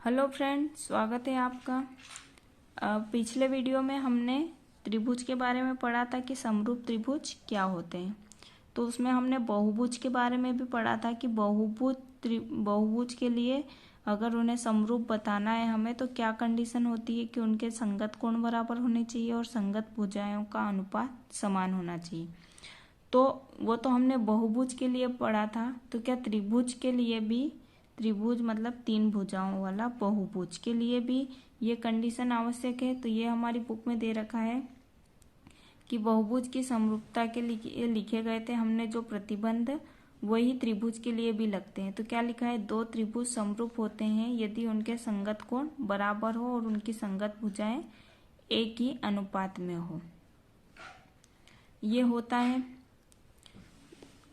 Hello friend, स्वागत है आपका। पिछले वीडियो में हमने त्रिभुज के बारे में पढ़ा था कि समरूप त्रिभुज क्या होते हैं। तो उसमें हमने बहुभुज के बारे में भी पढ़ा था कि बहुभुज के लिए अगर उन्हें समरूप बताना है हमें तो क्या कंडीशन होती है कि उनके संगत कोण बराबर होने चाहिए और संगत भुजाओं का अनुपात समान होना चाहिए। तो वो तो हमने बहुभुज के लिए पढ़ा था। तो क्या त्रिभुज के लिए भी, त्रिभुज मतलब तीन भुजाओं वाला बहुभुज के लिए भी ये कंडीशन आवश्यक है। तो ये हमारी बुक में दे रखा है कि बहुभुज की समरूपता के लिए लिखे गए थे हमने जो प्रतिबंध, वही त्रिभुज के लिए भी लगते हैं। तो क्या लिखा है, दो त्रिभुज समरूप होते हैं यदि उनके संगत कोण बराबर हो और उनकी संगत भुजाएं एक ही अनुपात में हो, ये होता है।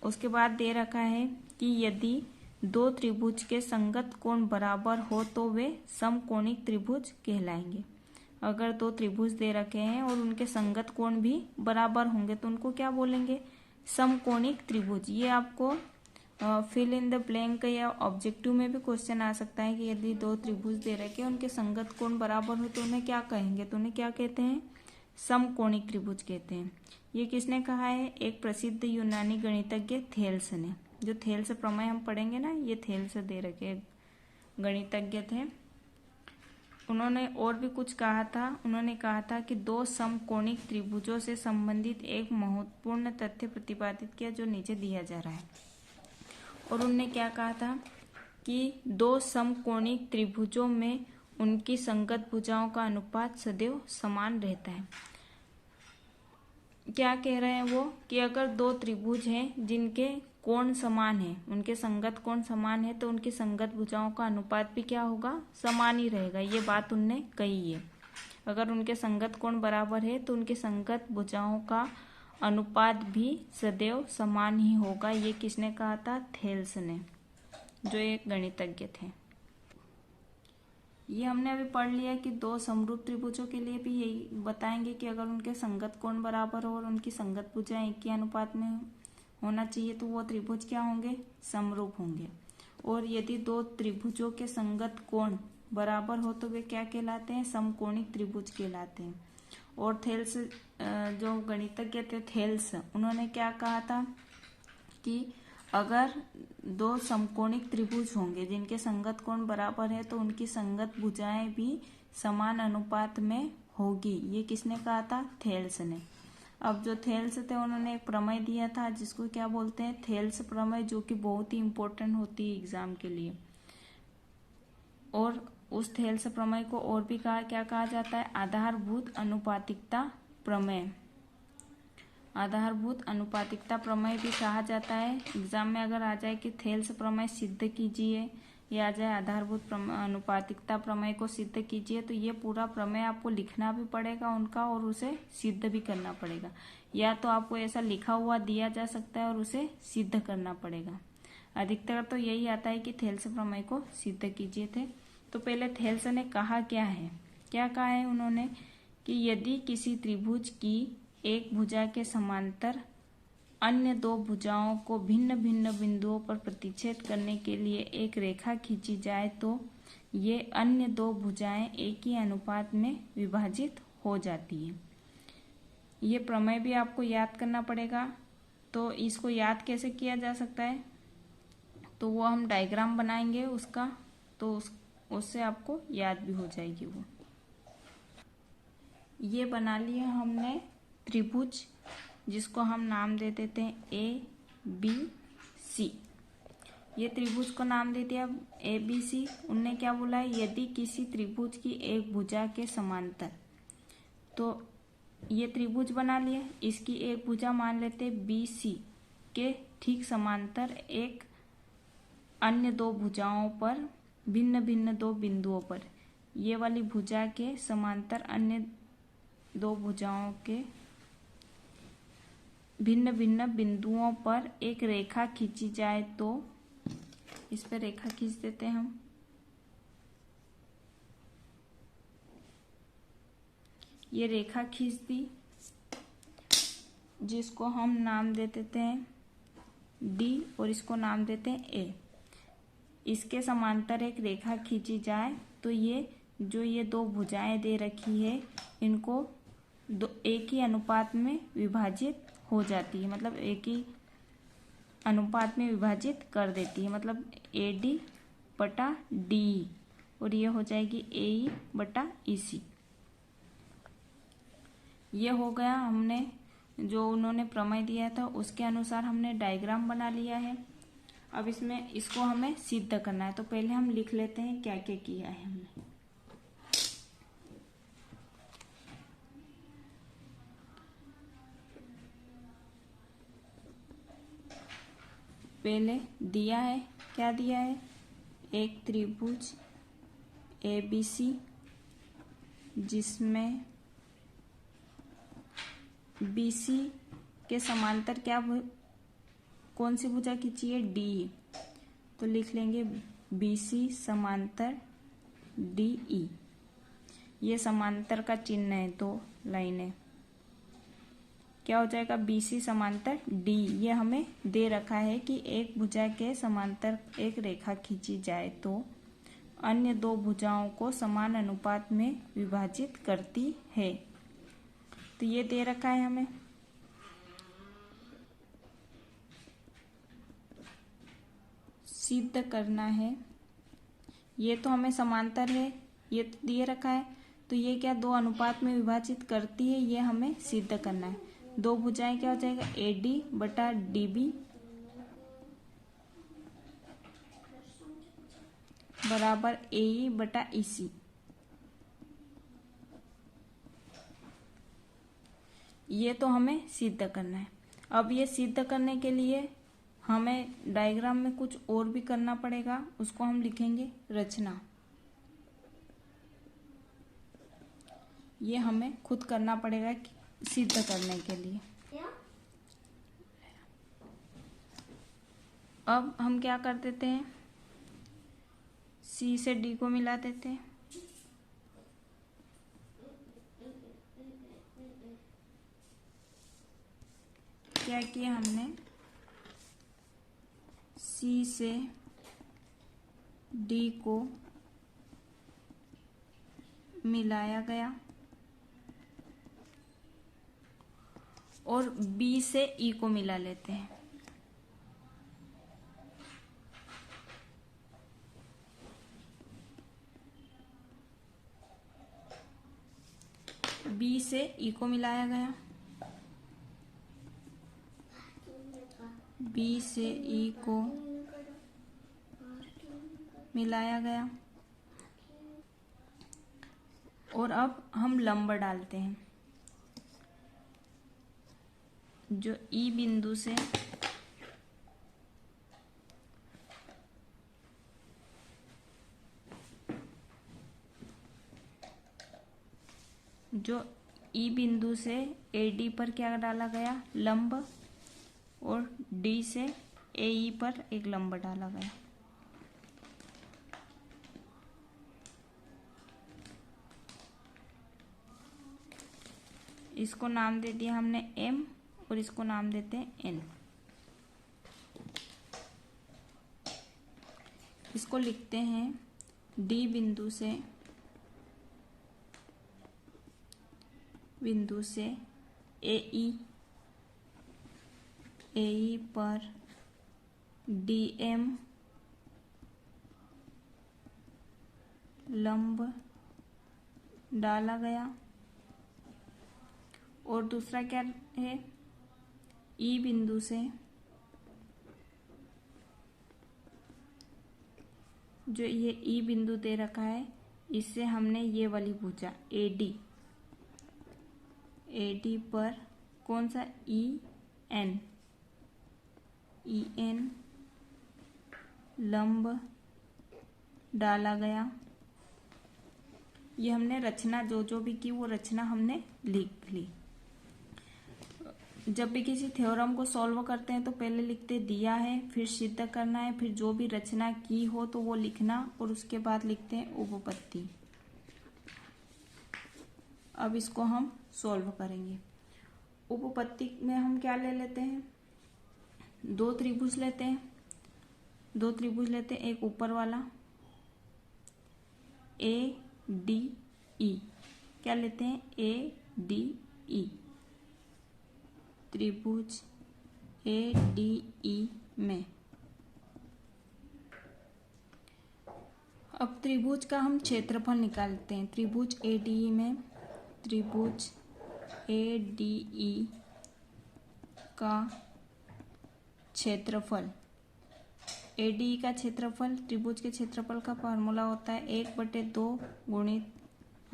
उसके बाद दे रखा है कि यदि दो त्रिभुज के संगत कोण बराबर हो तो वे समकोणिक त्रिभुज कहलाएंगे। अगर दो त्रिभुज दे रखे हैं और उनके संगत कोण भी बराबर होंगे तो उनको क्या बोलेंगे, समकोणिक त्रिभुज। ये आपको फिल इन द ब्लैंक या ऑब्जेक्टिव में भी क्वेश्चन आ सकता है कि यदि दो त्रिभुज दे रखे हैं उनके संगत कोण बराबर हो तो उन्हें क्या कहेंगे, तो उन्हें क्या कहते हैं, समकोणिक त्रिभुज कहते हैं। ये किसने कहा है, एक प्रसिद्ध यूनानी गणितज्ञ थेल्स ने। जो थेल्स प्रमेय हम पढ़ेंगे ना, ये थेल्स दे रखे गणितज्ञ थे। उन्होंने और भी कुछ कहा था। उन्होंने कहा था कि दो समकोणिक त्रिभुजों से संबंधित एक महत्वपूर्ण तथ्य प्रतिपादित किया जो नीचे दिया जा रहा है। और उन्होंने क्या कहा था कि दो समकोणिक त्रिभुजों में उनकी संगत भुजाओं का अनुपात सदैव समान रहता है। क्या कह रहे हैं वो कि अगर दो त्रिभुज हैं जिनके कोण समान है, उनके संगत कोण समान है, तो उनकी संगत भुजाओं का अनुपात भी क्या होगा, समान ही रहेगा। ये बात उनने कही है। अगर उनके संगत कोण बराबर है तो उनकी संगत भुजाओं का अनुपात भी सदैव समान ही होगा। ये किसने कहा था, थेल्स ने, जो एक गणितज्ञ थे। ये हमने अभी पढ़ लिया कि दो समरूप त्रिभुजों के लिए भी यही बताएंगे कि अगर उनके संगत कोण बराबर हो और उनकी संगत भुजाएं एक ही अनुपात में होना चाहिए तो वो त्रिभुज क्या होंगे, समरूप होंगे। और यदि दो त्रिभुजों के संगत कोण बराबर हो तो वे क्या कहलाते हैं, समकोणिक त्रिभुज कहलाते हैं। और थेल्स, जो गणितज्ञ थे थेल्स, उन्होंने क्या कहा था कि अगर दो समकोणिक त्रिभुज होंगे जिनके संगत कोण बराबर है तो उनकी संगत भुजाएं भी समान अनुपात में होगी। ये किसने कहा था, थेल्स ने। अब जो थेल्स थे उन्होंने एक प्रमेय दिया था जिसको क्या बोलते हैं, थेल्स प्रमेय, जो कि बहुत ही इंपॉर्टेंट होती है एग्जाम के लिए। और उस थेल्स प्रमेय को और भी क्या कहा जाता है, आधारभूत अनुपातिकता प्रमेय। आधारभूत अनुपातिकता प्रमेय भी कहा जाता है। एग्जाम में अगर आ जाए कि थेल्स प्रमेय सिद्ध कीजिए या आ जाए आधारभूत अनुपातिकता प्रमेय को सिद्ध कीजिए, तो ये पूरा प्रमेय आपको लिखना भी पड़ेगा उनका और उसे सिद्ध भी करना पड़ेगा। या तो आपको ऐसा लिखा हुआ दिया जा सकता है और उसे सिद्ध करना पड़ेगा। अधिकतर तो यही आता है कि थेल्स प्रमेय को सिद्ध कीजिए थे। तो पहले थेल्स ने कहा क्या है, क्या कहा है उन्होंने कि यदि किसी त्रिभुज की एक भुजा के समांतर अन्य दो भुजाओं को भिन्न भिन्न बिंदुओं पर प्रतिच्छेद करने के लिए एक रेखा खींची जाए तो ये अन्य दो भुजाएं एक ही अनुपात में विभाजित हो जाती है। ये प्रमेय भी आपको याद करना पड़ेगा। तो इसको याद कैसे किया जा सकता है, तो वो हम डायग्राम बनाएंगे उसका, तो उससे आपको याद भी हो जाएगी वो। ये बना लिया हमने त्रिभुज, जिसको हम नाम दे देते हैं ABC। ये त्रिभुज को नाम दे दिया ABC। उनने क्या बोला है, यदि किसी त्रिभुज की एक भुजा के समांतर, तो ये त्रिभुज बना लिया, इसकी एक भुजा मान लेते BC के ठीक समांतर एक अन्य दो भुजाओं पर भिन्न भिन्न दो बिंदुओं पर, ये वाली भुजा के समांतर अन्य दो भुजाओं के भिन्न भिन्न बिंदुओं पर एक रेखा खींची जाए तो, इस पर रेखा खींच देते हैं हम। ये रेखा खींच दी, जिसको हम नाम दे देते हैं D और इसको नाम देते हैं A। इसके समांतर एक रेखा खींची जाए तो ये जो ये दो भुजाएं दे रखी है इनको एक ही अनुपात में विभाजित हो जाती है, मतलब एक ही अनुपात में विभाजित कर देती है, मतलब AD बटा DE, और ये हो जाएगी AE बटा EC। ये हो गया, हमने जो उन्होंने प्रमेय दिया था उसके अनुसार हमने डायग्राम बना लिया है। अब इसको हमें सिद्ध करना है, तो पहले हम लिख लेते हैं क्या क्या किया है हमने। पहले दिया है, क्या दिया है, एक त्रिभुज ABC जिसमें BC के समांतर कौन सी भुजा खींची है, DE, तो लिख लेंगे BC समांतर DE। ये समांतर का चिन्ह है, दो लाइनें, क्या हो जाएगा, BC समांतर D। ये हमें दे रखा है कि एक भुजा के समांतर एक रेखा खींची जाए तो अन्य दो भुजाओं को समान अनुपात में विभाजित करती है, तो ये दे रखा है हमें। सिद्ध करना है, ये तो हमें समांतर है, ये तो दिए रखा है, तो ये क्या दो अनुपात में विभाजित करती है, ये हमें सिद्ध करना है। दो भुजाएं क्या हो जाएगा, AD बटा DB बराबर AE बटा EC। ये तो हमें सिद्ध करना है। अब ये सिद्ध करने के लिए हमें डायग्राम में कुछ और भी करना पड़ेगा, उसको हम लिखेंगे रचना। ये हमें खुद करना पड़ेगा सिद्ध करने के लिए। अब हम क्या कर देते हैं, C से D को मिला देते हैं। क्या किया हमने, C से D को मिलाया गया और B से E को मिला लेते हैं। B से E को मिलाया गया, B से E को मिलाया गया, और अब हम लंब डालते हैं। जो E बिंदु से AD पर क्या डाला गया, लंब, और D से AE पर एक लंब डाला गया। इसको नाम दे दिया हमने M और इसको नाम देते हैं N। इसको लिखते हैं D बिंदु से AE पर DM लंब डाला गया, और दूसरा क्या है, E बिंदु से जो ये E बिंदु दे रखा है, इससे हमने ये वाली भुजा AD पर कौन सा EN लंब डाला गया। ये हमने रचना जो भी की वो रचना हमने लिख ली। जब भी किसी थ्योरम को सॉल्व करते हैं तो पहले लिखते दिया है, फिर सिद्ध करना है, फिर जो भी रचना की हो तो वो लिखना, और उसके बाद लिखते हैं उपपत्ति। अब इसको हम सॉल्व करेंगे। उपपत्ति में हम क्या ले लेते हैं, दो त्रिभुज लेते हैं, एक ऊपर वाला ADE, क्या लेते हैं? ADE, त्रिभुज ADE में। अब त्रिभुज का हम क्षेत्रफल निकालते हैं। त्रिभुज ADE में, त्रिभुज ADE का क्षेत्रफल, ADE का क्षेत्रफल, त्रिभुज के क्षेत्रफल का फार्मूला होता है 1/2 गुणित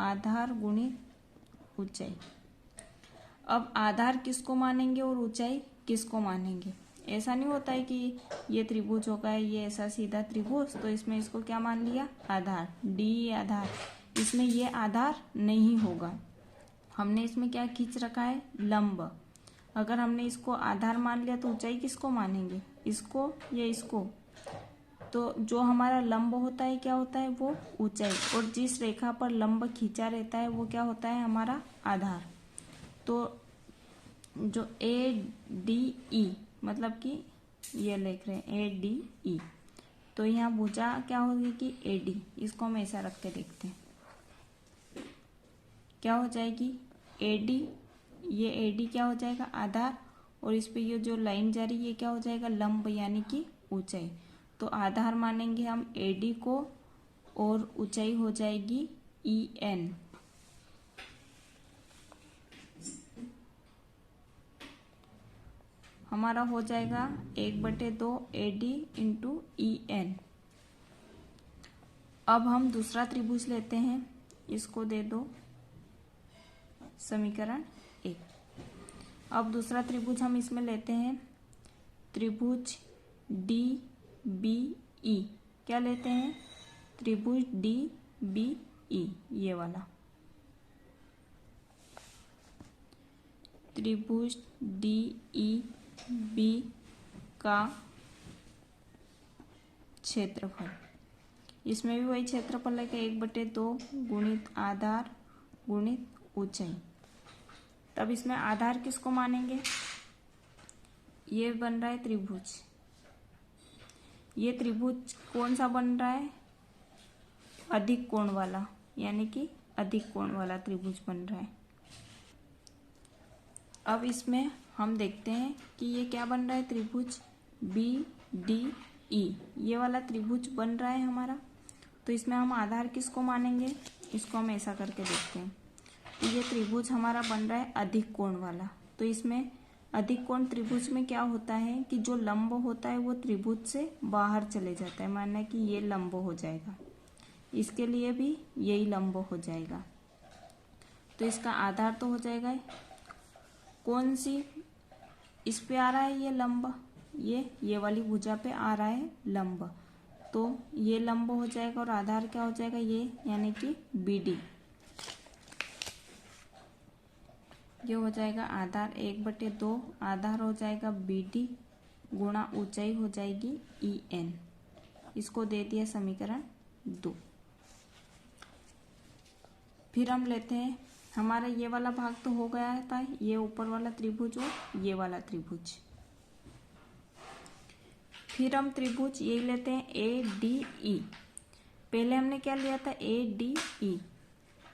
आधार गुणित ऊंचाई। अब आधार किसको मानेंगे और ऊंचाई किसको मानेंगे? ऐसा नहीं होता है कि ये त्रिभुज होगा, ये ऐसा सीधा त्रिभुज, तो इसमें इसको क्या मान लिया? आधार, डी आधार। इसमें ये आधार नहीं होगा, हमने इसमें क्या खींच रखा है? लंब। अगर हमने इसको आधार मान लिया तो ऊंचाई किसको मानेंगे? इसको या इसको? तो जो हमारा लंब होता है क्या होता है? वो ऊंचाई। और जिस रेखा पर लंब खींचा रहता है वो क्या होता है? हमारा आधार। तो जो ADE, मतलब कि ये लिख रहे हैं ADE, तो यहाँ भुजा क्या होगी कि AD। इसको हम ऐसा रख के देखते हैं, क्या हो जाएगी? AD, ये AD क्या हो जाएगा? आधार, और इस पे ये जो लाइन जा रही है ये क्या हो जाएगा? लंब, यानी कि ऊंचाई। तो आधार मानेंगे हम AD को, और ऊंचाई हो जाएगी EN। हमारा हो जाएगा 1/2 AD इंटू EN। अब हम दूसरा त्रिभुज लेते हैं, इसको दे दो समीकरण 1। अब दूसरा त्रिभुज हम इसमें लेते हैं, त्रिभुज DBE। क्या लेते हैं? त्रिभुज DBE, ये वाला त्रिभुज DEB का क्षेत्रफल। इसमें भी वही क्षेत्रफल है कि 1/2 गुणित आधार गुणित ऊंचाई। तब इसमें आधार किसको मानेंगे? ये बन रहा है त्रिभुज, ये त्रिभुज कौन सा बन रहा है? अधिक कोण वाला, यानी कि अधिक कोण वाला त्रिभुज बन रहा है। अब इसमें हम देखते हैं कि ये क्या बन रहा है? त्रिभुज BDE, ये वाला त्रिभुज बन रहा है हमारा। तो इसमें हम आधार किसको मानेंगे? इसको हम ऐसा करके देखते हैं। तो ये त्रिभुज हमारा बन रहा है अधिक कोण वाला। तो इसमें अधिक कोण त्रिभुज में क्या होता है कि जो लंब होता है वो त्रिभुज से बाहर चले जाता है। मानना कि ये लंब हो जाएगा, इसके लिए भी यही लंब हो जाएगा। तो इसका आधार तो हो जाएगा, कौन सी इस पे आ रहा है? ये लंब, ये वाली भुजा पे आ रहा है लंब, तो ये लंब हो जाएगा। और आधार क्या हो जाएगा? ये, यानी कि BD। ये हो जाएगा आधार 1/2, आधार हो जाएगा BD गुणा ऊंचाई हो जाएगी EN। इसको दे दिया समीकरण 2। फिर हम लेते हैं, हमारा ये वाला भाग तो हो गया था, ये ऊपर वाला त्रिभुज और ये वाला त्रिभुज। फिर हम त्रिभुज ये लेते हैं ADE। पहले हमने क्या लिया था? ADE।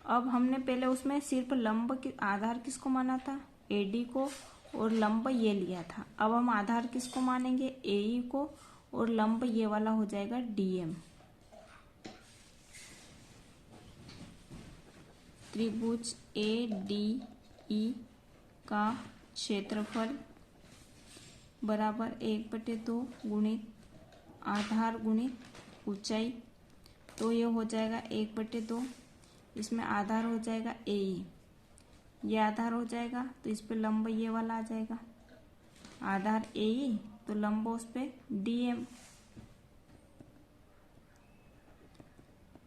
अब हमने पहले उसमें सिर्फ लंब के आधार किसको माना था? AD को, और लंब ये लिया था। अब हम आधार किसको मानेंगे? AE को, और लंब ये वाला हो जाएगा DM। त्रिभुज ADE का क्षेत्रफल बराबर 1/2 गुणित आधार गुणित ऊंचाई। तो ये हो जाएगा 1/2, इसमें आधार हो जाएगा AE, ये आधार हो जाएगा, तो इस पे लंब ये वाला आ जाएगा। आधार AE तो लंब उस पे DM।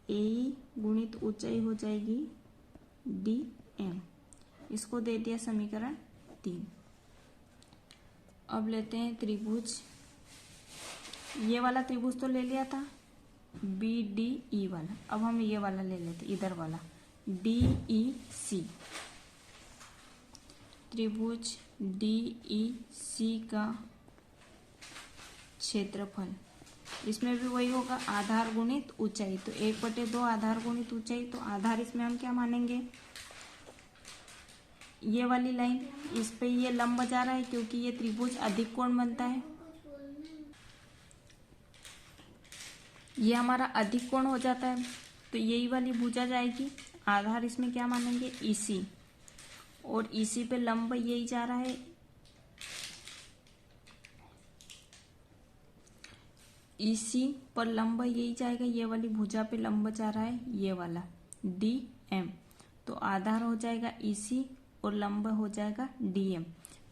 AE गुणित ऊंचाई हो जाएगी DM। इसको दे दिया समीकरण 3। अब लेते हैं त्रिभुज, ये वाला त्रिभुज तो ले लिया था BDE वाला। अब हम ये वाला ले लेते, इधर वाला DEC। त्रिभुज DEC का क्षेत्रफल इसमें भी वही होगा, आधार गुणित ऊंचाई। तो 1/2 आधार गुणित ऊंचाई। तो आधार इसमें हम क्या मानेंगे, ये वाली लाइन, इस पे ये लंब जा रहा है क्योंकि ये त्रिभुज अधिक कोण बनता है, ये हमारा अधिक कोण हो जाता है, तो यही वाली भुजा जाएगी। आधार इसमें क्या मानेंगे, EC, और EC पे लंब यही जा रहा है, EC पर लंब यही जाएगा, ये वाली भुजा पे लंब जा रहा है ये वाला DM। तो आधार हो जाएगा EC और लंब हो जाएगा DM,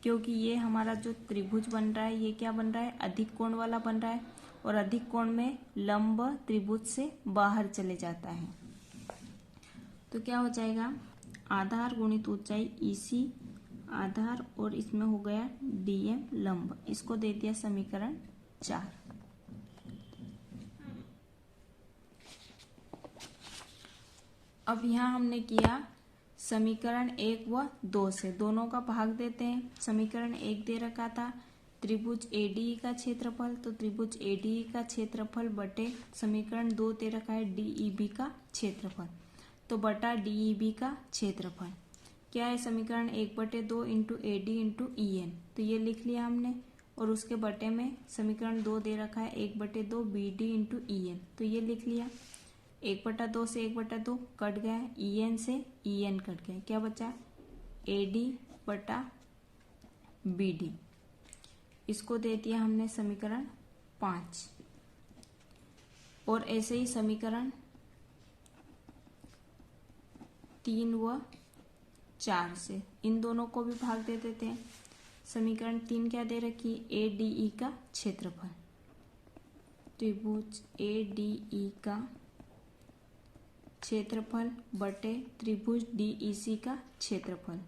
क्योंकि ये हमारा जो त्रिभुज बन रहा है ये क्या बन रहा है, अधिक कोण वाला बन रहा है, और अधिक कोण में लंब त्रिभुज से बाहर चले जाता है। तो क्या हो जाएगा, आधार गुणित ऊंचाई EC आधार, और इसमें हो गया DM लंब। इसको दे दिया समीकरण 4। अब यहाँ हमने किया समीकरण 1 व 2 से, दोनों का भाग देते हैं। समीकरण 1 दे रखा था त्रिभुज ADE का क्षेत्रफल, तो त्रिभुज ADE का क्षेत्रफल बटे समीकरण 2 दे रखा है DEB का क्षेत्रफल, तो बटा DEB का क्षेत्रफल क्या है, समीकरण 1/2 इंटू AD इंटू EN, तो ये लिख लिया हमने। और उसके बटे में समीकरण 2 दे रखा है 1/2 BD इंटू EN, तो ये लिख लिया। 1/2 से 1/2 कट गया, EN से EN कट गया, क्या बचा, AD बटा BD। इसको दे दिया हमने समीकरण 5। और ऐसे ही समीकरण 3 व 4 से इन दोनों को भी भाग दे देते हैं। समीकरण 3 क्या दे रखी है, ADE का क्षेत्रफल, त्रिभुज ADE का क्षेत्रफल बटे त्रिभुज DEC का क्षेत्रफल।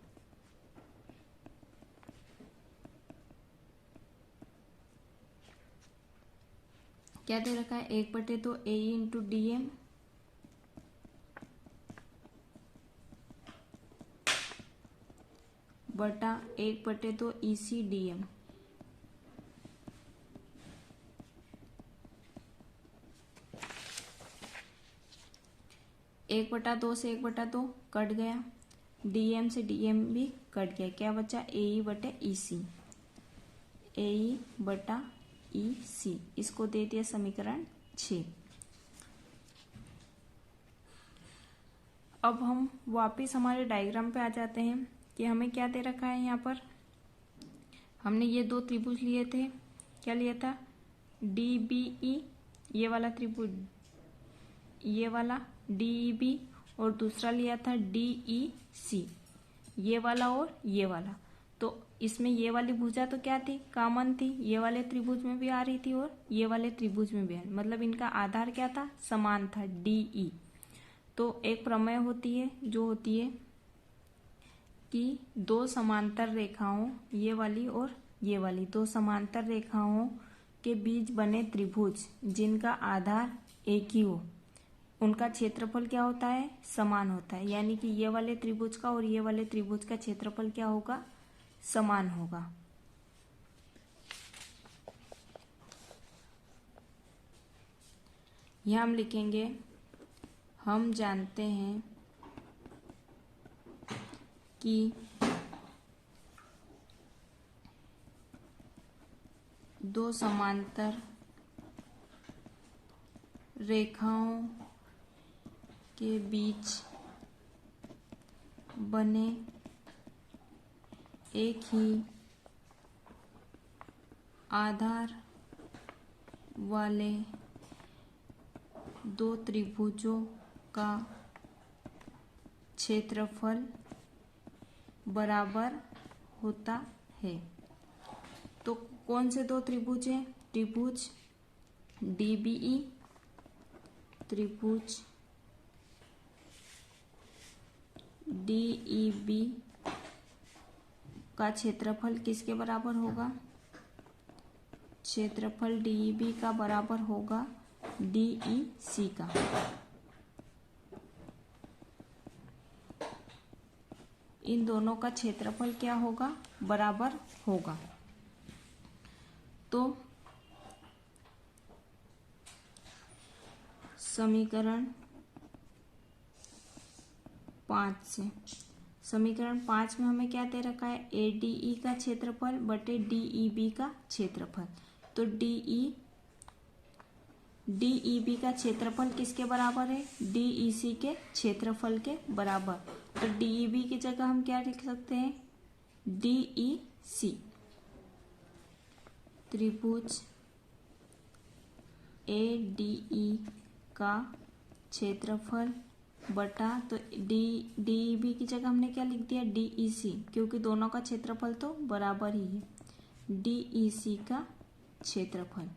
क्या दे रखा है, 1/2 AE इंटू DM बटा 1/2 EC DM। एक बटा दो से 1/2 कट गया, DM से DM भी कट गया, क्या बचा, AE बटे EC, AE बटा EC। इसको दे दिया समीकरण 6। अब हम वापिस हमारे डायग्राम पे आ जाते हैं कि हमें क्या दे रखा है। यहाँ पर हमने ये दो त्रिभुज लिए थे, क्या लिया था, DBE, ये वाला त्रिभुज, ये वाला DEB, और दूसरा लिया था DEC, ये वाला और ये वाला। तो इसमें ये वाली भुजा तो क्या थी, कॉमन थी, ये वाले त्रिभुज में भी आ रही थी और ये वाले त्रिभुज में भी आ रही, मतलब इनका आधार क्या था, समान था, DE। तो एक प्रमेय होती है जो होती है कि दो समांतर रेखाओं, ये वाली और ये वाली दो समांतर रेखाओं के बीच बने त्रिभुज जिनका आधार एक ही हो, उनका क्षेत्रफल क्या होता है, समान होता है। यानी कि ये वाले त्रिभुज का और ये वाले त्रिभुज का क्षेत्रफल क्या होगा, समान होगा। यह हम लिखेंगे, हम जानते हैं कि दो समांतर रेखाओं के बीच बने एक ही आधार वाले दो त्रिभुजों का क्षेत्रफल बराबर होता है। तो कौन से दो त्रिभुज हैं, त्रिभुज DBE, त्रिभुज DEB का क्षेत्रफल किसके बराबर होगा, क्षेत्रफल DEB का बराबर होगा DEC का। इन दोनों का क्षेत्रफल क्या होगा, बराबर होगा। तो समीकरण 5 से। समीकरण 5 में हमें क्या दे रखा है, ADE का क्षेत्रफल बटे DEB का क्षेत्रफल। तो DEB का क्षेत्रफल किसके बराबर है, DEC के क्षेत्रफल के बराबर। तो DEB की जगह हम क्या लिख सकते हैं, DEC। त्रिभुज ADE का क्षेत्रफल बटा, तो DEB की जगह हमने क्या लिख दिया, DEC, क्योंकि दोनों का क्षेत्रफल तो बराबर ही है। DEC का क्षेत्रफल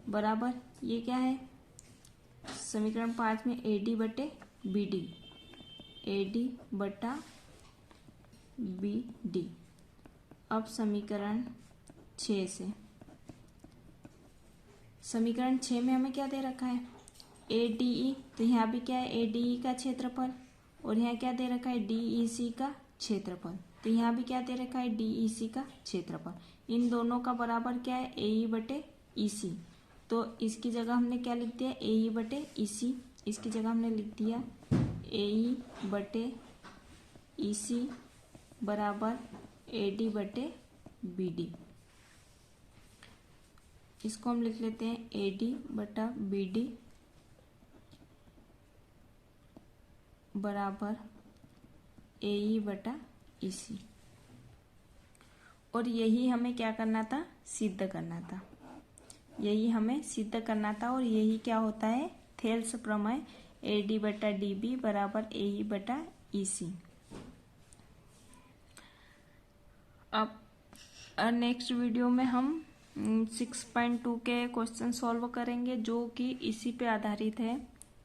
बराबर, ये क्या है, समीकरण 5 में AD बटे BD, AD बटा BD। अब समीकरण 6 से। समीकरण 6 में हमें क्या दे रखा है, ADE, तो यहाँ भी क्या है, ADE का क्षेत्रफल, और यहाँ क्या दे रखा है, DEC का क्षेत्रफल। तो यहाँ भी क्या दे रखा है, DEC का क्षेत्रफल। इन दोनों का बराबर क्या है, AE बटे EC। तो इसकी जगह हमने क्या लिख दिया, AE बटे EC। इसकी जगह हमने लिख दिया AE बटे EC बराबर AD बटे BD। इसको हम लिख लेते हैं AD बटा BD बराबर AE बटा EC। और यही हमें क्या करना था, सिद्ध करना था। यही हमें सिद्ध करना था, और यही क्या होता है, थेल्स प्रमेय। AD बटा DB बराबर AE बटा EC। अब नेक्स्ट वीडियो में हम 6.2 के क्वेश्चन सॉल्व करेंगे, जो कि इसी पे आधारित है।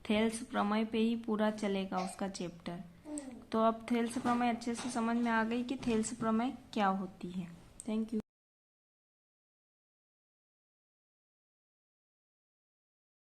थेल्स प्रमेय पे ही पूरा चलेगा उसका चैप्टर। तो अब थेल्स प्रमेय अच्छे से समझ में आ गई कि थेल्स प्रमेय क्या होती है। Thank you.